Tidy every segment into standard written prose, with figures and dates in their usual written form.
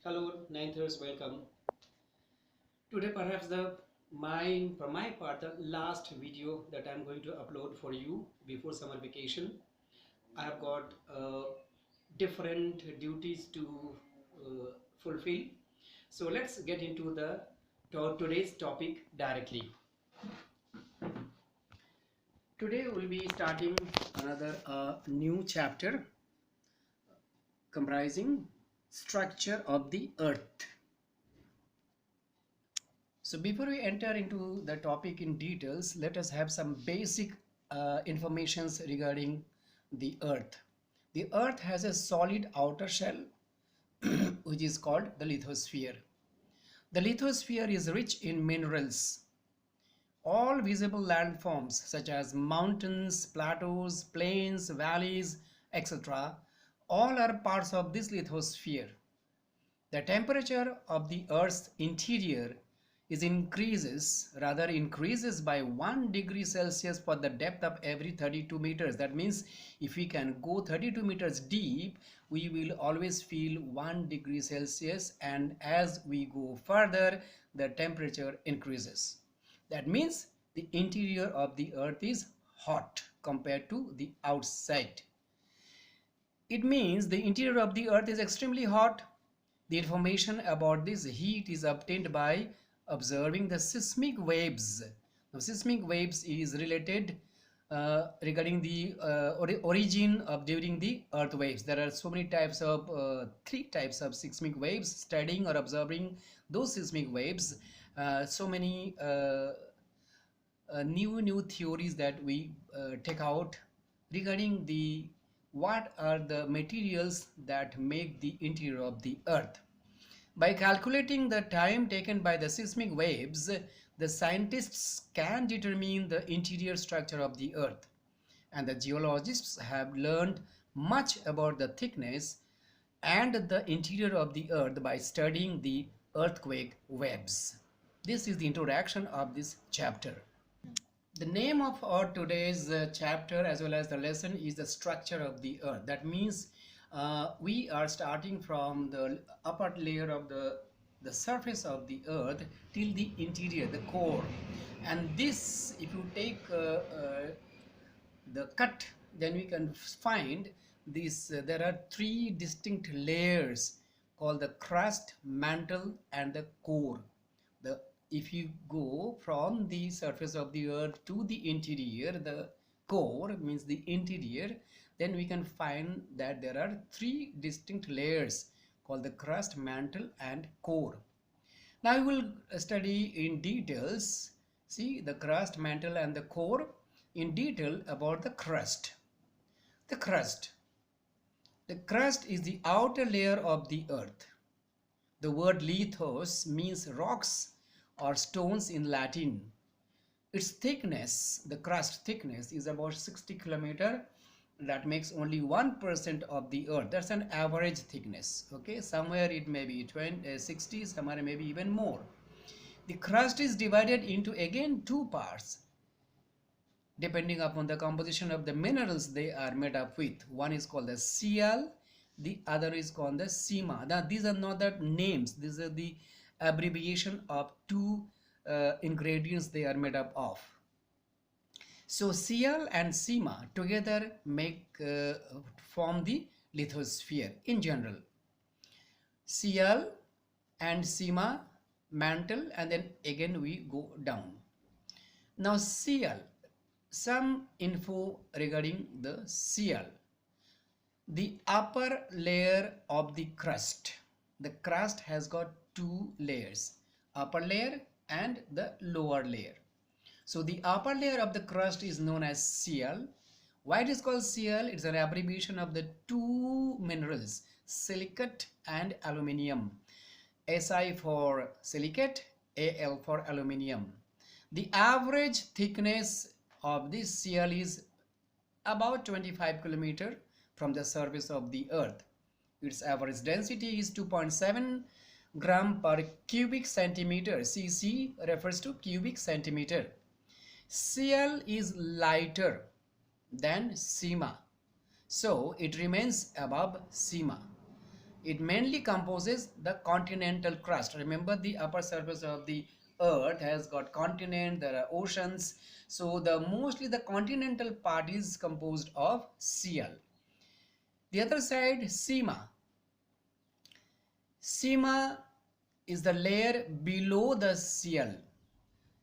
Hello, ninthers, welcome. Today, perhaps from my part, the last video that I'm going to upload for you before summer vacation. I have got different duties to fulfill. So let's get into the today's topic directly. Today we'll be starting another new chapter comprising structure of the earth. So before we enter into the topic in details, let us have some basic informations regarding the earth. The earth has a solid outer shell which is called the lithosphere. The lithosphere is rich in minerals. All visible landforms such as mountains, plateaus, plains, valleys, etc. all are parts of this lithosphere. The temperature of the Earth's interior increases by 1 degree Celsius for the depth of every 32 meters. That means if we can go 32 meters deep, we will always feel 1 degree Celsius, and as we go further, the temperature increases. That means the interior of the Earth is hot compared to the outside. It means the interior of the Earth is extremely hot. The information about this heat is obtained by observing the seismic waves. Now, seismic waves is related regarding the origin of during the earth waves. There are so many types of three types of seismic waves. Studying or observing those seismic waves, so many new theories that we take out regarding the what are the materials that make the interior of the earth. By calculating the time taken by the seismic waves, the scientists can determine the interior structure of the earth, and the geologists have learned much about the thickness and the interior of the earth by studying the earthquake waves. This is the introduction of this chapter. The name of our today's chapter as well as the lesson is the structure of the earth. That means we are starting from the upper layer of the surface of the earth till the interior, the core. And this, if you take the cut, then we can find this. There are three distinct layers called the crust, mantle, and the core. If you go from the surface of the earth to the interior, the core means the interior, then we can find that there are three distinct layers called the crust, mantle, and core. Now we will study in details, see the crust, mantle, and the core in detail about the crust. The crust. The crust is the outer layer of the earth. The word lithos means rocks or stones in Latin. Its thickness, the crust thickness, is about 60 kilometer. That makes only 1% of the earth. That's an average thickness. Okay, somewhere it may be 60, somewhere maybe even more. The crust is divided into again two parts depending upon the composition of the minerals they are made up with. One is called the Cl, the other is called the Sima. Now these are not the names, these are the abbreviation of two ingredients they are made up of. So Cl and Sima together form the lithosphere in general. Cl and Sima, mantle, and then again we go down. Now Cl, some info regarding the Cl. The upper layer of the crust. The crust has got two layers, upper layer and the lower layer. So the upper layer of the crust is known as Cl. Why it is called Cl? It's an abbreviation of the two minerals, silicate and aluminium. Si for silicate, Al for aluminium. The average thickness of this Cl is about 25 kilometer from the surface of the earth. Its average density is 2.7 gram per cubic centimeter. Cc refers to cubic centimeter. Cl is lighter than Sima, so it remains above Sima. It mainly composes the continental crust. Remember, the upper surface of the earth has got continent, there are oceans. So the mostly the continental part is composed of CL. The other side, SEMA. SEMA is the layer below the CL.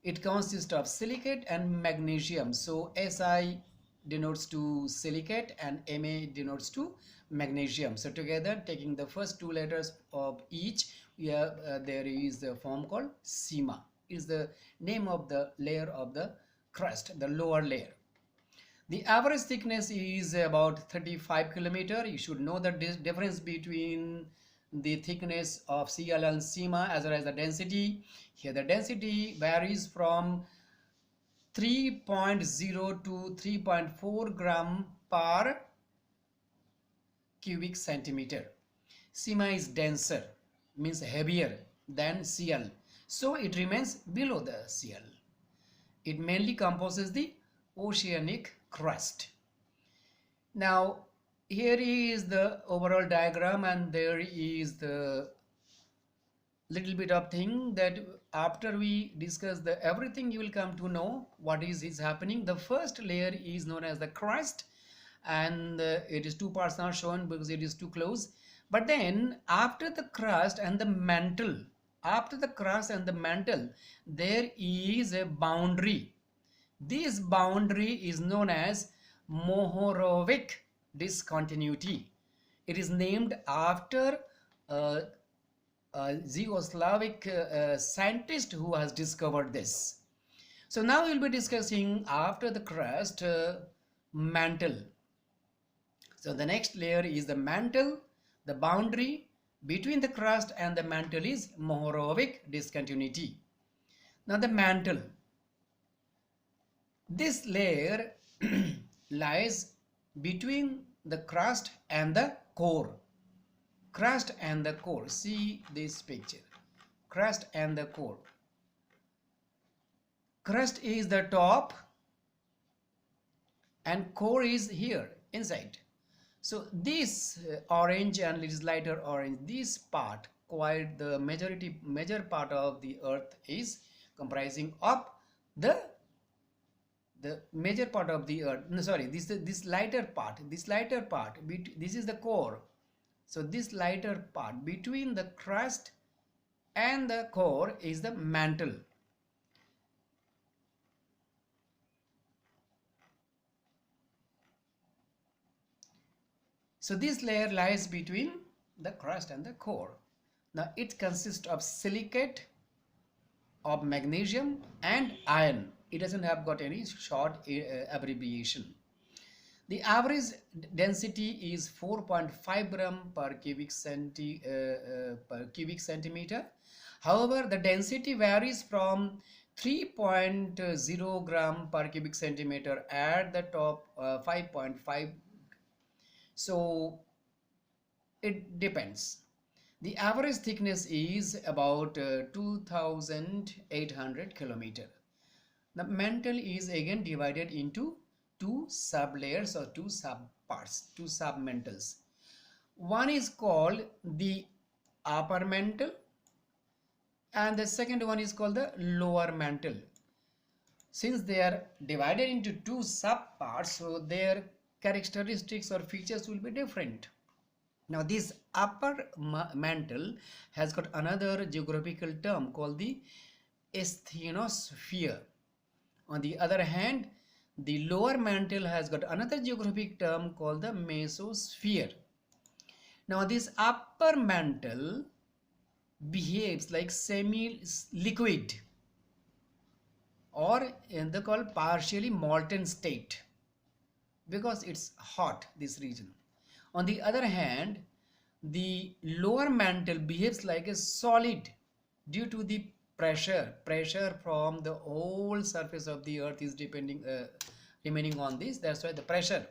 It consists of silicate and magnesium. So Si denotes to silicate and Ma denotes to magnesium. So together, taking the first two letters of each, we have there is the form called SEMA. Is the name of the layer of the crust, the lower layer. The average thickness is about 35 kilometer. You should know the difference between the thickness of CL and SEMA as well as the density. Here the density varies from 3.0 to 3.4 gram per cubic centimeter. SEMA is denser, means heavier than CL. So it remains below the CL. It mainly composes the oceanic crust. Now here is the overall diagram, and there is the little bit of thing that after we discuss the everything, you will come to know what is happening. The first layer is known as the crust, and it is two parts not shown because it is too close. But then after the crust and the mantle, there is a boundary. This boundary is known as Mohorovic discontinuity. It is named after a Yugoslavic scientist who has discovered this. So now we'll be discussing after the crust mantle. So the next layer is the mantle. The boundary between the crust and the mantle is Mohorovic discontinuity. Now the mantle. This layer lies between the crust and the core. Crust and the core. See this picture. Crust and the core. Crust is the top and core is here inside. So this orange and little lighter orange, this part, quite the major part of the earth is comprising of the major part of the earth. No, sorry, this lighter part, this is the core. So this lighter part between the crust and the core is the mantle. So this layer lies between the crust and the core. Now it consists of silicate, of magnesium and iron. It doesn't have got any short abbreviation. The average density is 4.5 gram per cubic centimeter. However, the density varies from 3.0 gram per cubic centimeter at the top, 5.5. So it depends. The average thickness is about 2800 kilometer. The mantle is again divided into two sub layers or two sub parts, two sub mantles. One is called the upper mantle and the second one is called the lower mantle. Since they are divided into two sub parts, so their characteristics or features will be different. Now this upper mantle has got another geographical term called the asthenosphere. On the other hand, the lower mantle has got another geographic term called the mesosphere. Now this upper mantle behaves like semi-liquid or in the called partially molten state because it's hot, this region. On the other hand, the lower mantle behaves like a solid due to the pressure from the whole surface of the earth is remaining on this. That's why the pressure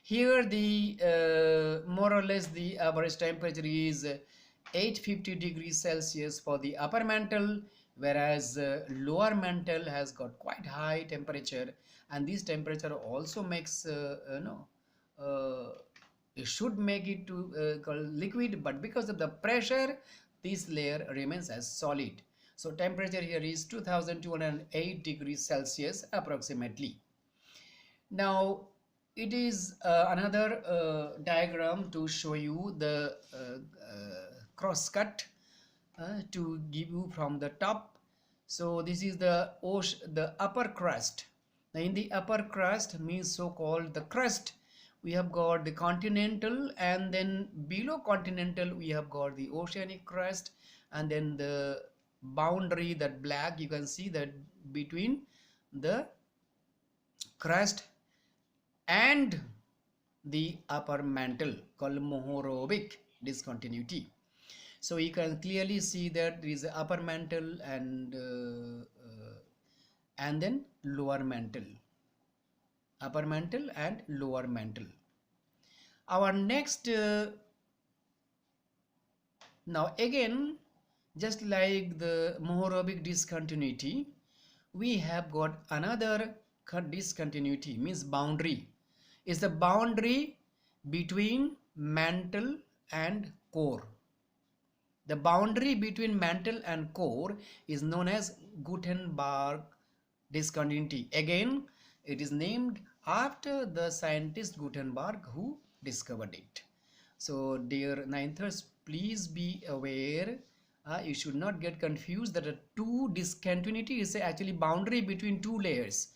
here, the more or less the average temperature is 850 degrees Celsius for the upper mantle, whereas lower mantle has got quite high temperature, and this temperature also makes it should make it to called liquid, but because of the pressure, this layer remains as solid. So temperature here is 2208 degrees Celsius approximately. Now it is another diagram to show you the cross cut to give you from the top. So this is the ocean, the upper crust. Now in the upper crust means so called the crust, we have got the continental, and then below continental we have got the oceanic crust, and then the boundary, that black you can see that between the crust and the upper mantle called mohorobic discontinuity. So you can clearly see that there is the upper mantle and then lower mantle, upper mantle and lower mantle. Our next now again, just like the mohorobic discontinuity, we have got another discontinuity, means boundary, is the boundary between mantle and core. The boundary between mantle and core is known as Gutenberg discontinuity. Again, it is named after the scientist Gutenberg who discovered it. So dear ninthers, please be aware, you should not get confused that a two discontinuity is actually boundary between two layers.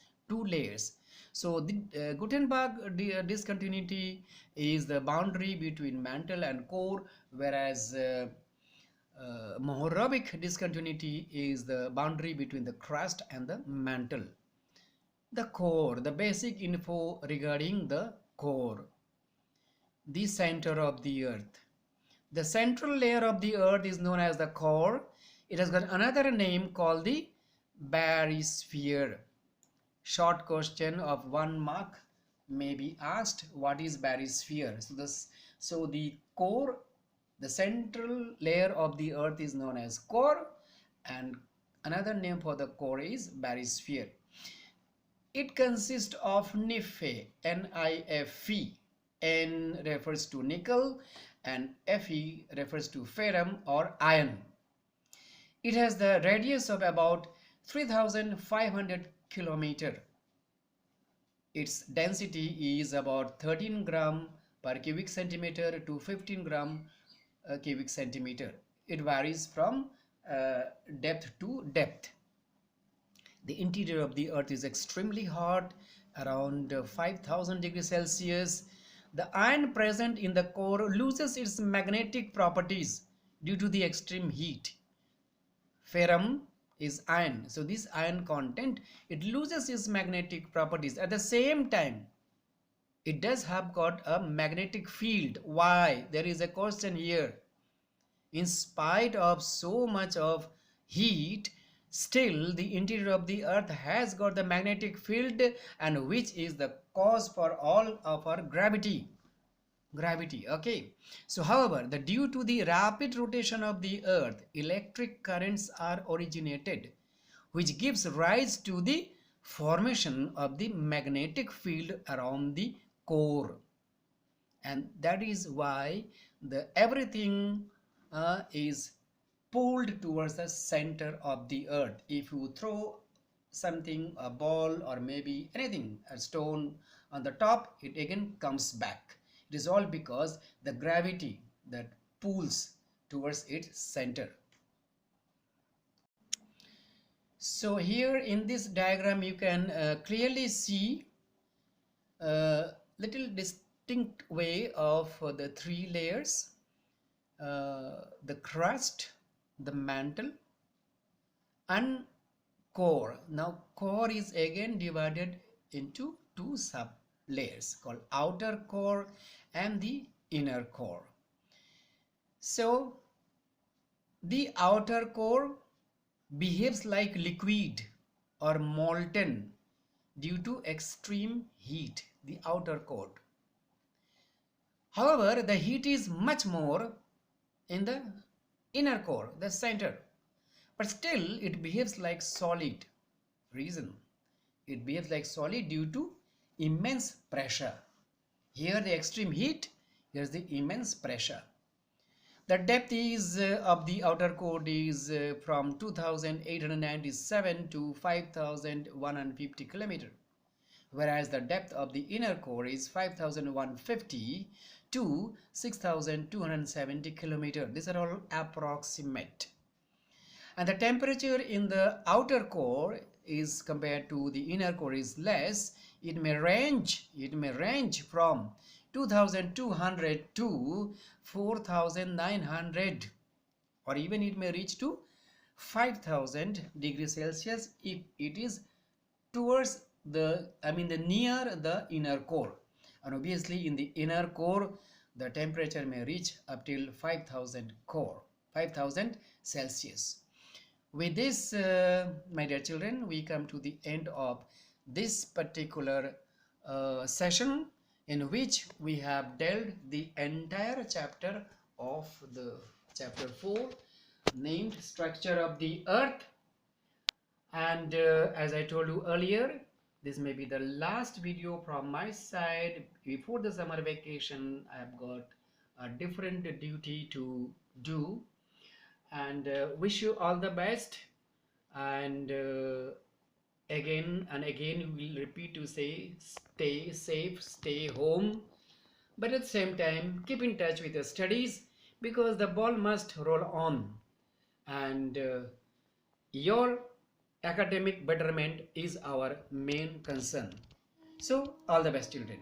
So the Gutenberg discontinuity is the boundary between mantle and core, whereas mohorobic discontinuity is the boundary between the crust and the mantle. The core, the basic info regarding the core, the center of the earth. The central layer of the earth is known as the core. It has got another name called the barysphere. Short question of 1 mark may be asked, what is barysphere? So the core, the central layer of the earth is known as core, and another name for the core is barysphere. It consists of Nife, N-I-F-E. N refers to nickel and Fe refers to ferrum or iron. It has the radius of about 3,500 kilometer. Its density is about 13 gram per cubic centimeter to 15 gram cubic centimeter. It varies from depth to depth. The interior of the earth is extremely hot, around 5,000 degrees Celsius. The iron present in the core loses its magnetic properties due to the extreme heat. Ferrum is iron, so this iron content, it loses its magnetic properties. At the same time, it does have got a magnetic field. Why? There is a question here. In spite of so much of heat, still the interior of the earth has got the magnetic field, and which is the cause for all of our gravity. Okay. So however, due to the rapid rotation of the earth, electric currents are originated, which gives rise to the formation of the magnetic field around the core, and that is why everything is pulled towards the center of the earth. If you throw something, a ball or maybe anything, a stone on the top, it again comes back. It is all because the gravity that pulls towards its center. So here in this diagram you can clearly see a little distinct way of the three layers, the crust, the mantle and core. Now core is again divided into two sub layers called outer core and the inner core. So the outer core behaves like liquid or molten due to extreme heat, the outer core. However, the heat is much more in the inner core, the center, but still it behaves like solid. Reason, it behaves like solid due to immense pressure. Here the extreme heat There's the immense pressure. The depth is of the outer core is from 2897 to 5150 kilometer, whereas the depth of the inner core is 5150 to 6270 kilometer. These are all approximate. And the temperature in the outer core is compared to the inner core is less. It may range from 2200 to 4900, or even it may reach to 5000 degrees Celsius if it is towards the near the inner core. And obviously in the inner core the temperature may reach up till 5000 Celsius. With this, my dear children, we come to the end of this particular session, in which we have dealt the entire chapter of the chapter 4, named Structure of the Earth. And as I told you earlier, this may be the last video from my side before the summer vacation. I have got a different duty to do, and wish you all the best. And again and again we will repeat to say, stay safe, stay home, but at the same time keep in touch with your studies, because the ball must roll on, and your academic betterment is our main concern. So all the best, children.